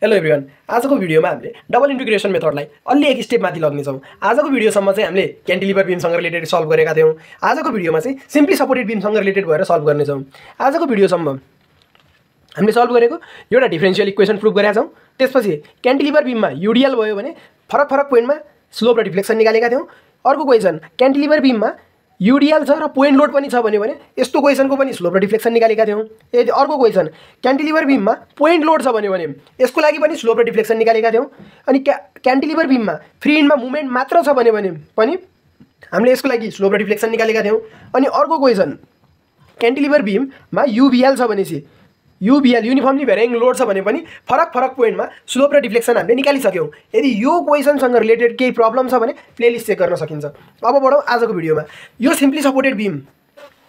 Hello everyone, आजको भिडियोमा हामीले डबल इन्टिग्रेसन मेथडलाई अलि एक स्टेप माथि लग्नेछौँ। आजको भिडियोसम्म चाहिँ हामीले क्यान्टिलिभर बीमसँग रिलेटेड सल्भ गरेका थियौँ। आजको भिडियोमा चाहिँ सिम्पली सपोर्टेड बीमसँग रिलेटेड भएर सल्भ गर्नेछौँ। आजको भिडियोसम्म हामीले सल्भ गरेको एउटा डिफरेन्शियल इक्वेसन प्रुभ गरेका छौँ। त्यसपछि क्यान्टिलिभर बीममा युडिएल भयो भने फरक फरक पोइन्टमा स्लोप र डिफ्लेक्सन निकालेका थियौँ। अर्को क्वेसन क्यान्टिलिभर बीममा युडिएल छ र पोइन्ट लोड पनि छ भने यस्तो क्वेसनको पनि स्लोप र डिफ्लेक्सन निकालेका थियौँ। यदि अर्को क्वेसन क्यान्टिलिभर बीममा पोइन्ट लोड छ भने यसको लागि पनि स्लोप र डिफ्लेक्सन निकालेका थियौँ। अनि क्यान्टिलिभर बीममा फ्री इन्डमा मुभमेन्ट मात्र छ भने पनि हामीले यसको लागि स्लोप र डिफ्लेक्सन निकालेका थियौँ। अनि अर्को क्वेसन क्यान्टिलिभर बीममा युबिएल छ भनेपछि युबिएल युनिफर्मली भेरिङ लोड छ भने पनि फरक फरक पोइन्टमा स्लोप र डिफ्लेक्सन हामीले निकालिसक्यौँ। यदि यो क्वेसनसँग रिलेटेड केही प्रब्लम छ भने प्लेलिस्ट चेक गर्न सकिन्छ। अब बढौँ आजको भिडियोमा। यो सिम्पली सपोर्टेड बीम,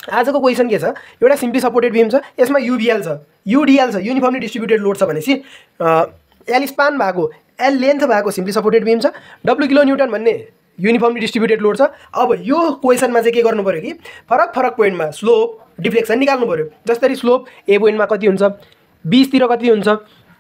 आजको क्वेसन के छ, एउटा सिम्पली सपोर्टेड बीम छ, यसमा युबिएल छ, युडिएल छ, युनिफर्मली डिस्ट्रिब्युटेड लोड छ भनेपछि एल स्पान भएको एल लेन्थ भएको सिम्पली सपोर्टेड बीम छ, डब्लु किलो न्युटन भन्ने युनिफर्मली डिस्ट्रिब्युटेड लोड छ। अब यो क्वेसनमा चाहिँ के गर्नु पऱ्यो कि फरक फरक पोइन्टमा स्लोप डिफ्लेक्सन निकाल्नु पऱ्यो। जसरी स्लोप ए पोइन्टमा कति हुन्छ, बीचतिर कति हुन्छ,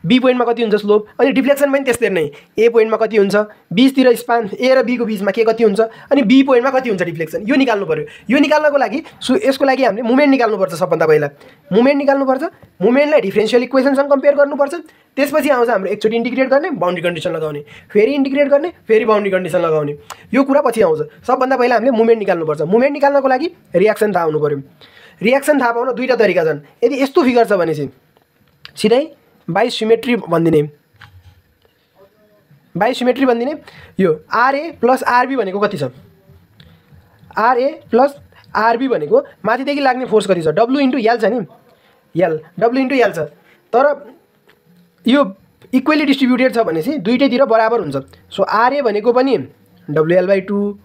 बी पोइन्टमा कति हुन्छ स्लोप, अनि डिफ्लेक्सन पनि त्यस्तै नै ए पोइन्टमा कति हुन्छ, बीचतिर स्पान ए र बीको बीचमा के कति हुन्छ, अनि बी पोइन्टमा कति हुन्छ डिफ्लेक्सन, यो निकाल्नु पऱ्यो। यो निकाल्नको लागि यसको लागि हामीले मुभमेन्ट निकाल्नुपर्छ। सबभन्दा पहिला मुभमेन्ट निकाल्नुपर्छ। मुभमेन्टलाई डिफरेन्शियल इक्वेसनसँग कम्पेयर गर्नुपर्छ। त्यसपछि आउँछ हाम्रो एकचोटि इन्टिग्रेट गर्ने, बाउन्ड्री कन्डिसन लगाउने, फेरि इन्टिग्रेट गर्ने, फेरि बाउन्ड्री कन्डिसन लगाउने, यो कुरा पछि आउँछ। सबभन्दा पहिला हामीले मुभमेन्ट निकाल्नुपर्छ। मुभमेन्ट निकाल्नको लागि रियाक्सन थाहा हुनु पऱ्यो। रियाक्सन थाहा पाउन दुईवटा तरिका छन्। यदि यस्तो फिगर छ भनेपछि सिधै बाई सिमेट्री भनिदिने, बाई सिमेट्री भनिदिने। यो आरए प्लस आरबी भनेको कति छ, आरए प्लस आरबी भनेको माथिदेखि लाग्ने फोर्स कति छ, डब्लु इन्टु एल छ नि, एल डब्लु इन्टु एल छ। तर यो इक्वेली डिस्ट्रिब्युटेड छ भनेपछि दुइटैतिर बराबर हुन्छ। सो आरए भनेको पनि डब्लुएल/2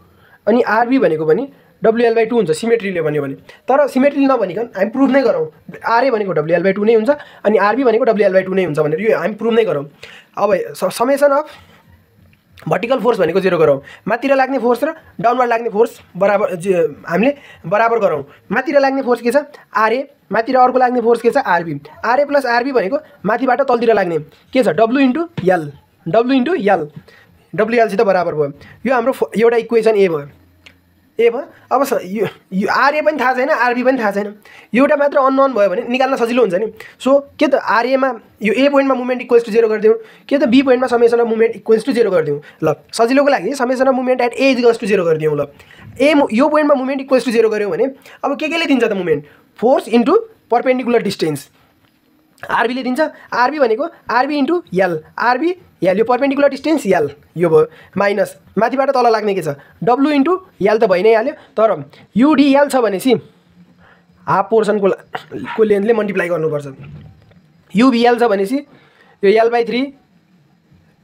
अनि आरबी भनेको पनि डब्लुएल/2 हुन्छ सिमेट्रीले भन्यो भने। तर सिमेट्री नभनिकन हामी प्रुभ नै गरौँ आरए भनेको डब्लुएल/2 नै हुन्छ अनि आरबी भनेको डब्लुएल/2 नै हुन्छ भनेर यो हामी प्रुभ नै गरौँ। अब समेसन अफ भर्टिकल फोर्स भनेको 0 गरौँ। माथितिर लाग्ने फोर्स र डाउनवर्ड लाग्ने फोर्स बराबर हामीले बराबर गरौँ। माथितिर लाग्ने फोर्स के छ आरए, माथितिर अर्को लाग्ने फोर्स के छ आरबी। आरए प्लस आरबी भनेको माथिबाट तलतिर लाग्ने के छ W into L, W into L, डब्लुएलसित बराबर भयो। यो हाम्रो एउटा इक्वेसन ए भयो, ए भयो। अब यो आरए पनि थाहा छैन, आरबी पनि थाहा छैन, एउटा मात्र अननोन भयो भने निकाल्न सजिलो हुन्छ नि। सो के त आरएमा यो ए पोइन्टमा मुभमेन्ट इक्वल्स टु 0 गरिदिउँ, के त बी पोइन्टमा summation of movement equals to 0 गरिदिउँ। ल सजिलोको लागि summation of movement at A equals to 0 गरिदिउँ। ल यो पोइन्टमा मुभमेन्ट इक्वल्स टु 0 गऱ्यौँ भने अब के ले दिन्छ त moment, force into perpendicular distance आरबीले दिन्छ। आरबी भनेको R B into L, R B L, यो परपेन्डिकुलर डिस्टेन्स एल, यो भयो माइनस माथिबाट तल लाग्ने के छ डब्लु इन्टु एल त भइ नै हाल्यो। तर युडिएल छ भनेपछि हाफ पोर्सनको लेन्थले मल्टिप्लाई गर्नुपर्छ। युबिएल छ भनेपछि यो एल/3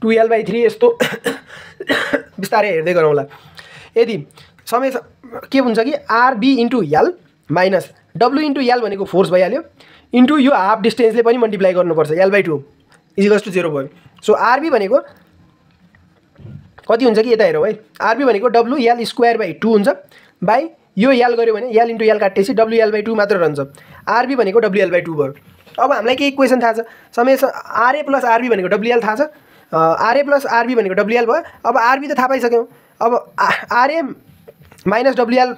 2l/3 यस्तो बिस्तारै हेर्दै गरौँला। यदि समेसन के हुन्छ कि RB into L minus W into L भनेको फोर्स भइहाल्यो इन्टु यो हाफ डिस्टेन्सले पनि मल्टिप्लाई गर्नुपर्छ l/2 इक्वल्स टु 0 भयो। सो आरबी भनेको कति हुन्छ कि यता हेरौँ है, आरबी भनेको WL²/2 हुन्छ बाई यो एल गऱ्यो भने एल इन्टु एल काटेपछि WL/2 मात्र रहन्छ। आरबी भनेको WL/2 भयो। अब हामीलाई के इक्वेसन थाहा छ, समेसन आरए प्लस आरबी भनेको WL थाहा छ, आरए प्लस आरबी भनेको WL भयो। अब आरबी त थाहा पाइसक्यौँ। अब आरए माइनस WL,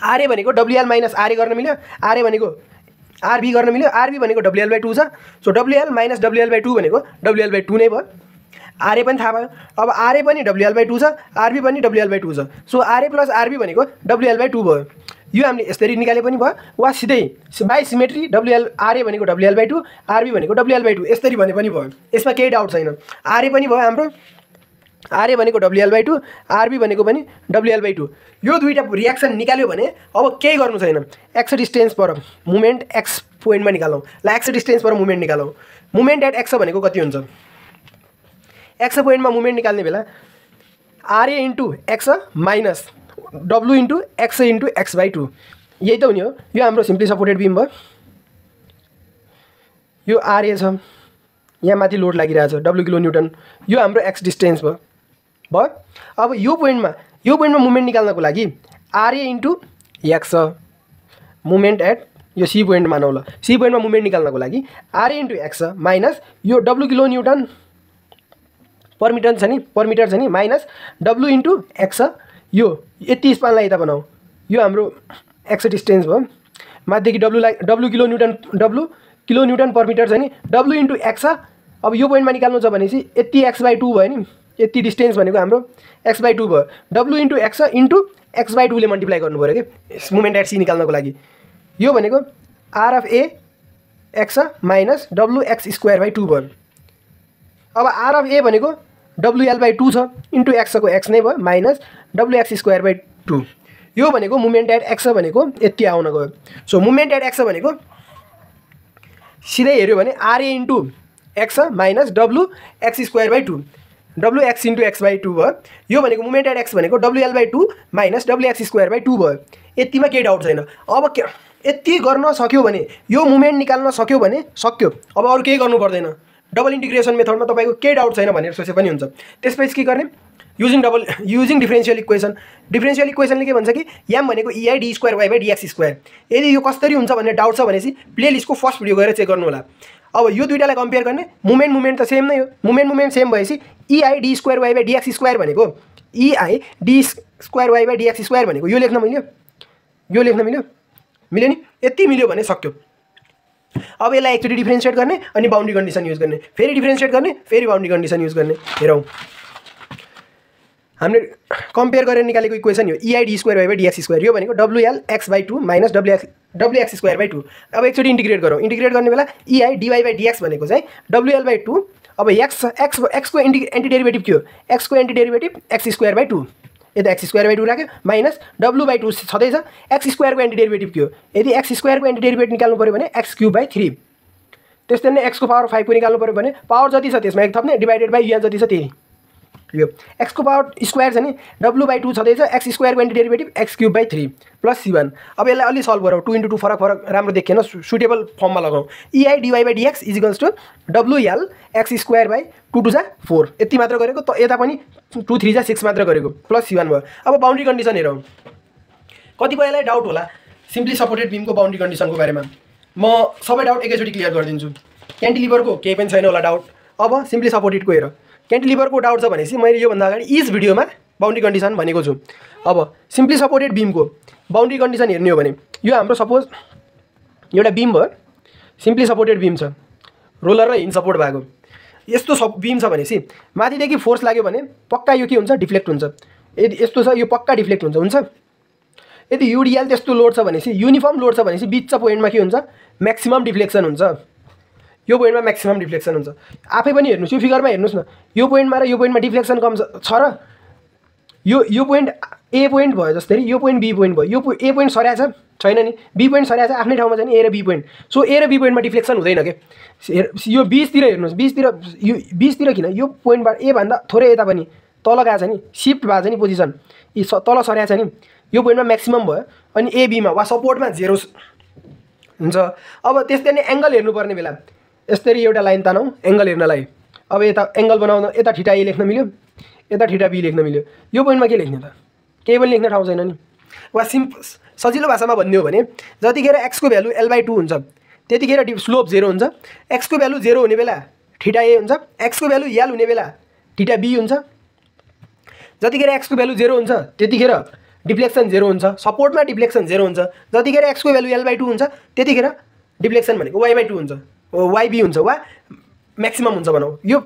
आरए भनेको WL माइनस आरए गर्न मिल्यो, आरए भनेको आरबी गर्न मिल्यो, आरबी भनेको WL/2 छ। सो WL माइनस WL/2 भनेको WL/2 नै भयो। आरए पनि थाहा भयो। अब आरए पनि WL/2 छ, आरबी पनि WL/2 छ। सो आरए प्लस आरबी भनेको WL/2 भयो। यो हामीले यसरी निकाले पनि भयो, वा सिधै बाई सिमेट्री आरए भनेको WL/2, आरबी भनेको WL/2 यसरी भने पनि भयो। यसमा केही डाउट छैन। आरए पनि भयो हाम्रो, आरए भनेको WL/2, आरबी भनेको पनि WL/2। यो दुईवटा रियाक्सन निकाल्यो भने अब केही गर्नु छैन। एक्स डिस्टेन्स पर मुभमेन्ट एक्स पोइन्टमा निकालौँ। ल एक्स डिस्टेन्स पर मुभमेन्ट निकालौँ। मुभमेन्ट एट एक्स भनेको कति हुन्छ, एक्स पोइन्टमा मुभमेन्ट निकाल्ने बेला R A into X minus W into X into x/2, यही त हुने हो। यो हाम्रो सिम्पली सपोर्टेड बीम भयो। यो आरए छ, यहाँ माथि लोड लागिरहेछ डब्लु किलो न्युटन, यो हाम्रो एक्स डिस्टेन्स भयो। अब यो पोइन्टमा मुभमेन्ट निकाल्नको लागि RA into X, movement at यो सी पोइन्ट मानौँ ल, सी पोइन्टमा मुभमेन्ट निकाल्नको लागि आर इन्टु एक्स माइनस यो W kilo newton per metre छ नि माइनस डब्लु इन्टु एक्स, यो यति स्पानलाई यता बनाऊ, यो हाम्रो एक्स डिस्टेन्स भयो, माथिदेखि W kilo newton per metre छ नि, डब्लु इन्टु एक्स। अब यो पोइन्टमा निकाल्नु छ भनेपछि यति x/2 भयो नि, यति डिस्टेन्स भनेको हाम्रो x/2 भयो, W into X into x/2 ले मल्टिप्लाई गर्नु पऱ्यो कि मुभमेन्ट एट सी निकाल्नको लागि। यो भनेको R of A X minus W X square भयो। अब आर अफ ए भनेको WL/2 छ इन्टु एक्सको एक्स नै भयो माइनस WX²/2। यो भनेको मुभमेन्ट एट एक्स भनेको यति आउन गयो। सो मुभमेन्ट एट एक्स भनेको सिधै हेऱ्यो भने RA into X minus WX²/2, WX into x/2 भयो। यो भनेको मुभमेन्ट एट एक्स भनेको WL/2 माइनस WX²/2 भयो। यतिमा केही डाउट छैन। अब यति गर्न सक्यो भने, यो मुभमेन्ट निकाल्न सक्यो भने सक्यो, अब अरू केही गर्नु पर्दैन। डबल इन्टिग्रेसन मेथडमा तपाईँको केही डाउट छैन भनेर सोचे पनि हुन्छ। त्यसपछि के गर्ने, युजिङ डिफरेन्सियल इक्वेसन। डिफरेन्सियल इक्वेसनले के भन्छ कि याम भनेको EI d²y/dx²। यदि यो कसरी हुन्छ भन्ने डाउट छ भनेपछि प्लेलिस्टको फर्स्ट भिडियो गएर चेक गर्नु होला। अब यो दुईटालाई कम्पेयर गर्ने, मुभमेन्ट त सेम नै हो, मुभमेन्ट सेम भएपछि EI d²y/dx² भनेको EI d²y/dx² भनेको यो लेख्न मिल्यो, मिल्यो नि, यति मिल्यो भने सक्यो। अब यसलाई एकचोटि डिफरेन्सिएट गर्ने अनि बाउन्ड्री कन्डिसन युज गर्ने, फेरि डिफरेन्सिएट गर्ने, फेरि बाउन्ड्री कन्डिसन युज गर्ने। हेरौँ, हामीले कम्पेयर गरेर निकालेको इक्वेसन हो EI d²y/dx²। यो भनेको WLX/2 माइनस WX²/2। अब एकचोटि इन्टिग्रेट गरौँ, इन्टिग्रेट गर्ने बेला EI dy/dx भनेको चाहिँ WL/2। अब एक्सको एन्टिडेरिभेटिभ के हो, एक्सको एन्टिडेरिभेटिभ x²/2, यता x²/2 राख्यो माइनस W/2 छँदैछ, x² को एन्टिडेरिभेटिभ के हो, यदि x² को एन्टिडेरिभेटिभ निकाल्नु पऱ्यो भने x³/3। त्यस्तै नै x को पावर 5 को निकाल्नु पऱ्यो भने पावर जति छ त्यसमा 1 थप्ने डिभाइडेड बाई यहाँ जति छ त्यही। यो x को पावर स्क्वायर छ नि, W/2 छँदैछ, x² को एन्टिडेरिभेटिभ x³/3 प्लस C1। अब यसलाई अलि सल्भ गरौँ, 2 × 2 फरक राम्रो देखिएन, सुटेबल फर्ममा लगाउँ। EI dy/dx equals to WL x²/2 × 4, यति मात्र गरेको, त यता पनि 2 3 6 मात्र गरेको, प्लस C1 भयो। अब बाउन्ड्री कन्डिसन हेरौँ, कतिपयलाई डाउट होला सिम्पली सपोर्टेड बिमको बाउन्ड्री कन्डिसनको बारेमा। म सबै डाउट एकैचोटि क्लियर गरिदिन्छु। क्यान्टिलिभरको केही पनि छैन होला डाउट। अब सिम्पली सपोर्टेडको हेर, क्यान्टिलिभरको डाउट छ भनेपछि मैले योभन्दा अगाडि इच भिडियोमा बाउन्ड्री कन्डिसन भनेको छु। अब सिम्पली सपोर्टेड बिमको बाउन्ड्री कन्डिसन हेर्ने हो भने यो हाम्रो सपोज एउटा बिम भयो, सिम्पली सपोर्टेड बिम छ, रोलर र हिन्ज सपोर्ट भएको। यस्तो बिम छ भनेपछि माथिदेखि फोर्स लाग्यो भने पक्का यो के हुन्छ, डिफ्लेक्ट हुन्छ। यदि यस्तो छ यो पक्का डिफ्लेक्ट हुन्छ। यदि UDL त्यस्तो लोड छ भनेपछि, युनिफर्म लोड छ भनेपछि बिच पोइन्टमा के हुन्छ, म्याक्सिमम डिफ्लेक्सन हुन्छ। यो पोइन्टमा म्याक्सिमम डिफ्लेक्सन हुन्छ। आफै पनि हेर्नुहोस्, यो फिगरमा हेर्नुहोस् न, यो पोइन्टमा र यो पोइन्टमा डिफ्लेक्सन कम छ र यो पोइन्ट ए पोइन्ट भयो जस्तै यो पोइन्ट बी पोइन्ट भयो। यो ए पोइन्ट सरिया छैन नि, बी पोइन्ट सरिया छ, आफ्नै ठाउँमा छ नि ए र बी पोइन्ट। सो ए र बी पोइन्टमा डिफ्लेक्सन हुँदैन के। यो बिचतिर हेर्नुहोस्, बिचतिर किन, यो पोइन्टबाट ए भन्दा थोरै यता पनि तल गएको छ नि, सिफ्ट भएको छ नि पोजिसन, यी तल सरिया छ नि, यो पोइन्टमा म्याक्सिमम भयो। अनि ए बीमा वा सपोर्टमा 0 हुन्छ। अब त्यस्तै नै एङ्गल हेर्नुपर्ने बेला यसरी एउटा लाइन तानौँ एङ्गल हेर्नलाई। अब यता एङ्गल बनाउँदा यता थीटा ए लेख्न मिल्यो, यता थीटा बी लेख्न मिल्यो। यो पोइन्टमा के लेख्ने त, केही पनि लेख्ने ठाउँ छैन नि। वा सजिलो भाषामा भन्ने हो भने जतिखेर x को भ्यालु L/2 हुन्छ त्यतिखेर स्लोप 0 हुन्छ। x को भ्यालु 0 हुने बेला थीटा ए हुन्छ, x को भ्यालु L हुने बेला थीटा बी हुन्छ। जतिखेर x को भ्यालु 0 हुन्छ त्यतिखेर डिफ्लेक्सन 0 हुन्छ, सपोर्टमा डिफ्लेक्सन 0 हुन्छ। जतिखेर x को भ्यालु L/2 हुन्छ त्यतिखेर डिफ्लेक्सन भनेको y/2 हुन्छ, YB हुन्छ वा म्याक्सिमम हुन्छ भनौँ। यो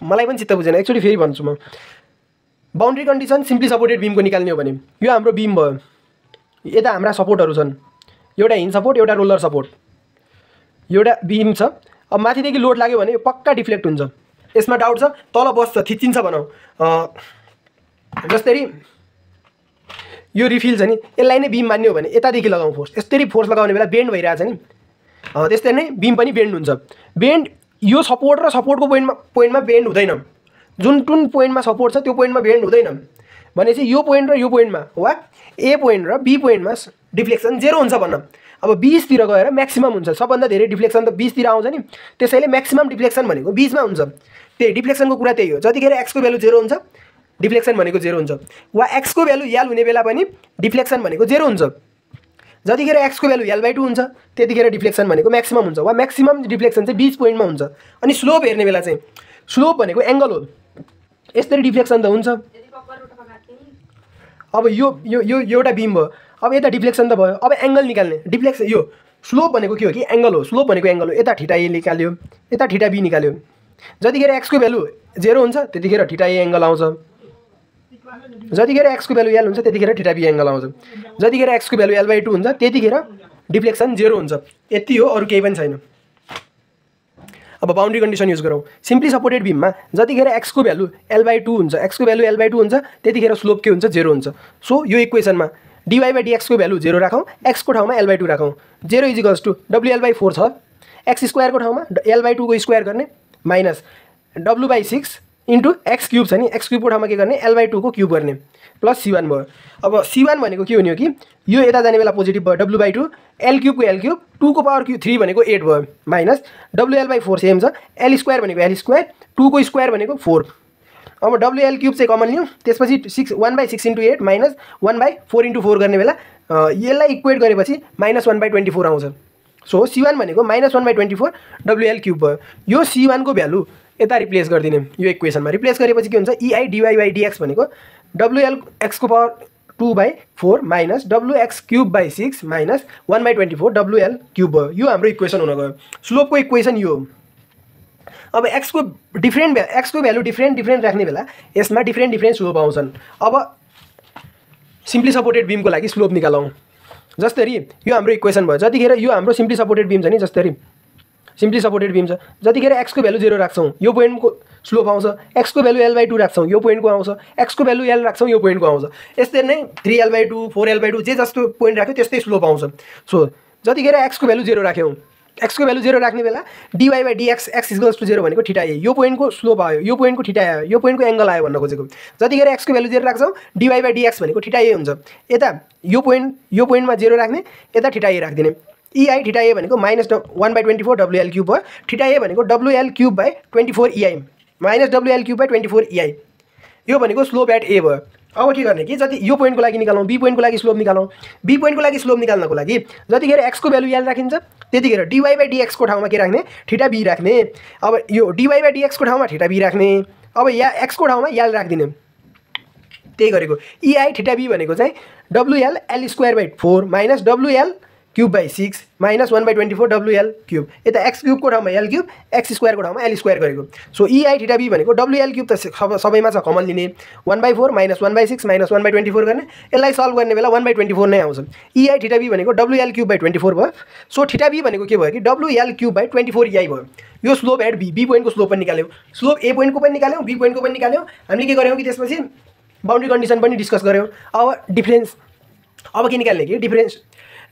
मलाई पनि चित्त बुझेन, एकचोटि फेरि भन्छु म। बाउन्ड्री कन्डिसन सिम्पली सपोर्टेड बिमको निकाल्ने हो भने यो हाम्रो बिम भयो, यता हाम्रा सपोर्टहरू छन्, एउटा हिन्ज सपोर्ट, एउटा रोलर सपोर्ट, एउटा बिम छ। अब माथिदेखि लोड लाग्यो भने यो पक्का डिफ्लेक्ट हुन्छ। यसमा डाउट छ, तल बस्छ, थिचिन्छ भनौँ। जसरी यो रिफिल छ नि, यसलाई नै बिम मान्ने हो भने यतादेखि लगाउँ फोर्स, यसरी फोर्स लगाउने बेला बेन्ड भइरहेछ नि, त्यस्तै नै बिम पनि बेन्ड हुन्छ। बेन्ड यो सपोर्ट र सपोर्टको पोइन्टमा बेन्ड हुँदैन, जुन पोइन्टमा सपोर्ट छ त्यो पोइन्टमा बेन्ड हुँदैन भनेपछि यो पोइन्ट र यो पोइन्टमा वा ए पोइन्ट र बी पोइन्टमा डिफ्लेक्सन 0 हुन्छ भन्न। अब बिचतिर गएर म्याक्सिमम हुन्छ, सबभन्दा धेरै डिफ्लेक्सन त बिचतिर आउँछ नि, त्यसैले म्याक्सिमम डिफ्लेक्सन भनेको बिचमा हुन्छ। त्यही डिफ्लेक्सनको कुरा त्यही हो। जतिखेर x को भ्यालु 0 हुन्छ डिफ्लेक्सन भनेको 0 हुन्छ, वा x को भ्यालु L हुने बेला पनि डिफ्लेक्सन भनेको 0 हुन्छ। जतिखेर एक्सको भ्यालु l/2 हुन्छ त्यतिखेर डिफ्लेक्सन भनेको म्याक्सिमम हुन्छ वा म्याक्सिमम डिफ्लेक्सन चाहिँ बीच पोइन्टमा हुन्छ। अनि स्लोप हेर्ने बेला चाहिँ स्लोप भनेको एंगल हो, यसरी डिफ्लेक्सन त हुन्छ। अब यो यो यो एउटा बीम भयो, अब यता डिफ्लेक्सन त भयो, अब एंगल निकाल्ने डिफ्लेक्सन यो स्लोप भनेको के हो कि एंगल हो, स्लोप भनेको एंगल हो। यता थीटा ए निकाल्यो, यता थीटा बी निकाल्यो, जतिखेर एक्सको भ्यालु 0 हुन्छ त्यतिखेर थीटा ए एंगल आउँछ, जतिखेर एक्सको भ्यालु l हुन्छ त्यतिखेर थीटा बी एंगल आउँछ, जतिखेर एक्सको भ्यालु l/2 हुन्छ त्यतिखेर डिफ्लेक्सन 0 हुन्छ। यति हो, अरु केही पनि छैन। अब बाउन्ड्री कन्डिसन युज गरौँ। सिम्पली सपोर्टेड बीममा जतिखेर एक्सको भ्यालु l/2 हुन्छ, एक्सको भ्यालु l/2 हुन्छ त्यतिखेर स्लोप के हुन्छ 0 हुन्छ। सो यो इक्वेसनमा dy/dx को भ्यालु 0 राखौँ, x को ठाउँमा l/2 राखौँ। 0 = WL/4 छ, x स्क्वायर को ठाउँमा l/2 को स्क्वायर गर्ने minus W/6 into x cube छ नि, x क्यूब को ठाउँमा के गर्ने l/2 को क्यूब गर्ने प्लस C1 भयो। अब C1 भनेको के हुने हो कि यो यता जाने बेला पोजिटिभ भयो, W/2 l क्यूब को l क्यूब 2 को पावर 3 भनेको 8 भयो माइनस WL/4 सेम छ, l स्क्वायर भनेको l स्क्वायर, 2 को स्क्वायर भनेको 4। अब WL क्यूब चाहिँ कमन लियौँ, त्यसपछि 1/6 इन्टु 8 माइनस 1/4 इन्टु 4 गर्ने बेला यसलाई इक्वेट गरेपछि माइनस 1/24 आउँछ। सो C1 भनेको माइनस 1/24 WL क्यूब भयो। यो C1 को भ्यालु यता रिप्लेस गरिदिने यो इक्वेसनमा, रिप्लेस गरेपछि के हुन्छ EI dy/dx भनेको WL x को power 2/4 minus WX cube/ 6 minus 1/24 WL cube भयो। यो हाम्रो इक्वेसन हुन गयो। स्लोपको इक्वेसन यो हो। अब x को भ्यालु डिफ्रेन्ट राख्ने बेला यसमा डिफ्रेन्ट स्लोप आउँछन्। अब सिम्पली सपोर्टेड बीमको लागि स्लोप निकालौँ। जसरी यो हाम्रो इक्वेसन भयो, जतिखेर यो हाम्रो सिम्पली सपोर्टेड बीम छ नि, जसरी सिम्पली सपोर्टेड बीम छ, जतिखेर x को भ्यालु 0 राख्छौँ यो पोइन्टको स्लोप आउँछ, x को भ्यालु l/2 राख्छौँ यो पोइन्टको आउँछ, x को भ्यालु l राख्छौँ यो पोइन्टको आउँछ। यस्तै नै 3l/2 4l/2 जे जस्तो पोइन्ट राख्यो त्यस्तै स्लोप आउँछ। सो जतिखेर x को भ्यालु 0 राख्यौँ, x को भ्यालु 0 राख्ने बेला dy/dx x = 0 भनेको थीटा ए, यो पोइन्टको स्लोप आयो, यो पोइन्टको थीटा आयो, यो पोइन्टको एंगल आयो भन्न खोजेको। जतिखेर x को भ्यालु 0 राख्छौँ dy/dx भनेको थीटा ए हुन्छ। यता यो पोइन्टमा 0 राख्ने, यता थीटा ए राखिदिने। EI थीटा ए भनेको माइनस 1/24 WL क्यूब भयो, थीटा ए भनेको WL क्यूब/24 EI minus WL क्यूब/24 EI। यो भनेको स्लोप एट ए भयो। अब के गर्ने कि जति यो पोइन्टको लागि निकालौँ, बी पोइन्टको लागि स्लोप निकालौँ। बी पोइन्टको लागि स्लोप निकाल्नको लागि जतिखेर x को भ्यालु l राखिन्छ त्यतिखेर dy/dx को ठाउँमा के राख्ने थीटा बी राख्ने। अब यो dy/dx को ठाउँमा थीटा बी राख्ने, अब या x को ठाउँमा l राखिदिने। त्यही गरेको EI थीटा बी भनेको चाहिँ WL l²/4 minus WL cube/ 6 minus 1/24 WL cube. यता x क्यूब को ठाउँमा l क्यूब, x स्क्वायर को ठाउँमा l स्क्वायर गरेको। सो EI थीटा बी भनेको WL क्यूब त सबैमा छ, कमन लिने 1/4 माइनस 1/6 माइनस 1/24 गर्ने। यसलाई सल्भ गर्ने बेला 1/24 नै आउँछ। EI थीटा बी भनेको WL क्यूब/24 भयो। सो थीटा बी भनेको के भयो कि WL क्यूब/24 EI भयो। यो स्लोप एट बी पोइन्टको स्लोप पनि निकाल्यौँ, स्लोप ए पोइन्टको पनि निकाल्यौँ, बी पोइन्टको पनि निकाल्यौँ। हामीले के गर्यौँ कि त्यसपछि बाउन्ड्री कन्डिसन पनि डिस्कस गऱ्यौँ। अब अब के निकाल्ने कि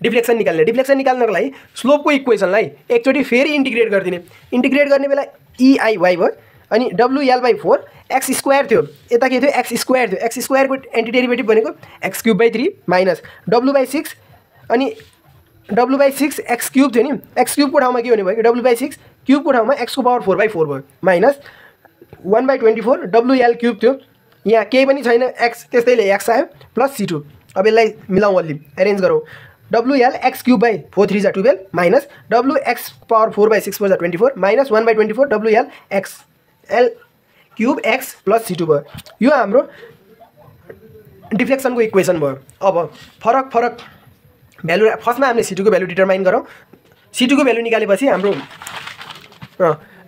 डिफ्लेक्सन निकाल्ने। डिफ्लेक्सन निकाल्नको लागि स्लोपको इक्वेसनलाई एकचोटि फेरि इन्टिग्रेट गरिदिने। इन्टिग्रेट गर्ने बेला EIY भयो अनि WL/4 x स्क्वायर थियो, यता के थियो x स्क्वायर थियो, x स्क्वायरको एन्टी डेरिभेटिभ भनेको x क्यूब/3 माइनस W/6 अनि W/6 x क्यूब थियो नि, x क्यूबको ठाउँमा के हुने भयो कि W/6 क्यूबको ठाउँमा x को पावर 4/4 भयो माइनस 1/24 WL क्यूब थियो, यहाँ केही पनि छैन x, त्यस्तैले x आयो प्लस C2। अब यसलाई मिलाउँ, अलि एरेन्ज गरौँ। WL x क्यूब/4 3 = 12 minus WX power 4/6 4 = 24 minus 1/24 WL x l cube x plus C2 भयो। यो हाम्रो डिफ्लेक्सनको इक्वेसन भयो। अब फरक भ्यालु फर्स्टमा हामीले C2 को भ्यालु डिटरमाइन गरौँ। C2 को भ्यालु निकालेपछि हाम्रो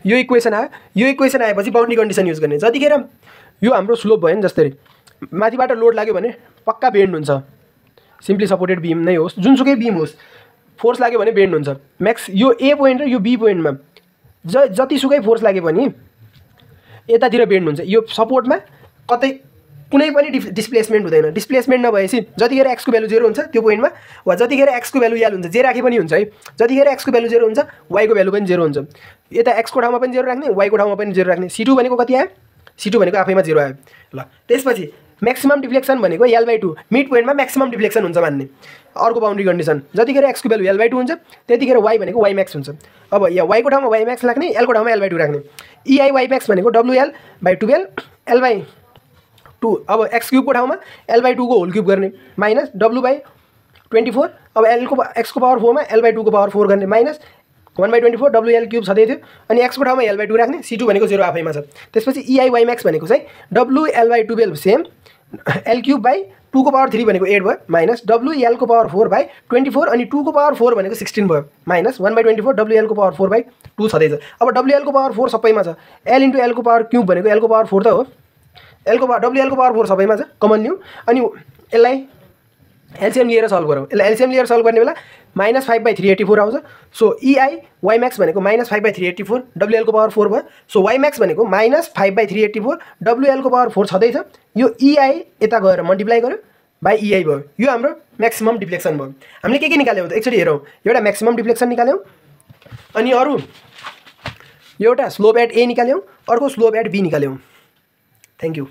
यो इक्वेसन आयो। यो इक्वेसन आएपछि बाउन्ड्री कन्डिसन युज गर्ने। जतिखेर यो हाम्रो स्लोप भयो नि, जस्तै माथिबाट लोड लाग्यो भने पक्का बेन्ड हुन्छ। सिम्पली सपोर्टेड बीम नै होस्, जुनसुकै बीम होस्, फोर्स लाग्यो भने बेन्ड हुन्छ। म्याक्स यो ए पोइन्ट र यो बी पोइन्टमा जतिसुकै फोर्स लाग्यो भने यतातिर बेन्ड हुन्छ। यो सपोर्टमा कतै कुनै पनि डिस्प्लेसमेन्ट हुँदैन। डिस्प्लेसमेन्ट नभएपछि जतिखेर x को भ्यालु 0 हुन्छ त्यो पोइन्टमा, वा जतिखेर x को भ्यालु l हुन्छ, जे राखे पनि हुन्छ है। जतिखेर x को भ्यालु 0 हुन्छ y को भ्यालु पनि 0 हुन्छ। यता x को ठाउँमा पनि 0 राख्ने, y को ठाउँमा पनि 0 राख्ने। C2 भनेको कति आयो? C2 भनेको आफैमा 0 आयो। ल त्यसपछि म्याक्सिमम डिफ्लेक्सन भनेको l/2, मिड पोइन्टमा म्याक्सिमम डिफ्लेक्सन हुन्छ मान्ने। अर्को बाउन्ड्री कन्डिसन, जतिखेर x को भ्यालु l/2 हुन्छ त्यतिखेर y भनेको y max हुन्छ। अब यहाँ y को ठाउँमा y max राख्ने, l को ठाउँमा l/2 राख्ने। EI y max भनेको WL/12 l/2। अब x क्यूब को ठाउँमा l/2 को होल क्यूब गर्ने माइनस W/ 24 अब एलको एक्सको पावर 4 मा l/2 को पावर 4 गर्ने माइनस 1/24 WL³ छँदै थियो अनि एक्सको ठाउँमा l/2 राख्ने C2 भनेको 0 आफैमा छ। त्यसपछि EI YMAX भनेको चाहिँ WL/12 सेम L³/2 को पावर 3 भनेको 8 भयो माइनस WL को पावर 4/24 अनि 2 को पावर 4 भनेको 16 भयो माइनस 1/24 WL को पावर 4/2 छँदैछ। अब WL को पावर 4 सबैमा छ, L × L को पावर क्यूब भनेको L को पावर 4 त हो, WL को पावर 4 सबैमा छ, कमन लिउँ अनि यसलाई एलसीएम लिएर सल्भ गरौँ। यसलाई एलसीएम लिएर सल्भ गर्ने बेला -5/384 आउँछ। सो EI YMAX भनेको -5/384 WL को पावर 4 भयो। सो YMAX भनेको -5/384 WL को पावर 4 छँदैछ। यो EI यता गएर मल्टिप्लाई गर्यो बाई EI भयो। यो हाम्रो म्याक्सिमम डिफ्लेक्सन भयो। हामीले के निकाल्यौँ त एकचोटि हेरौँ। एउटा म्याक्सिमम डिफ्लेक्सन निकाल्यौँ अनि अरू एउटा स्लोप एट A निकाल्यौँ, अर्को स्लोप एट B निकाल्यौँ। Thank you.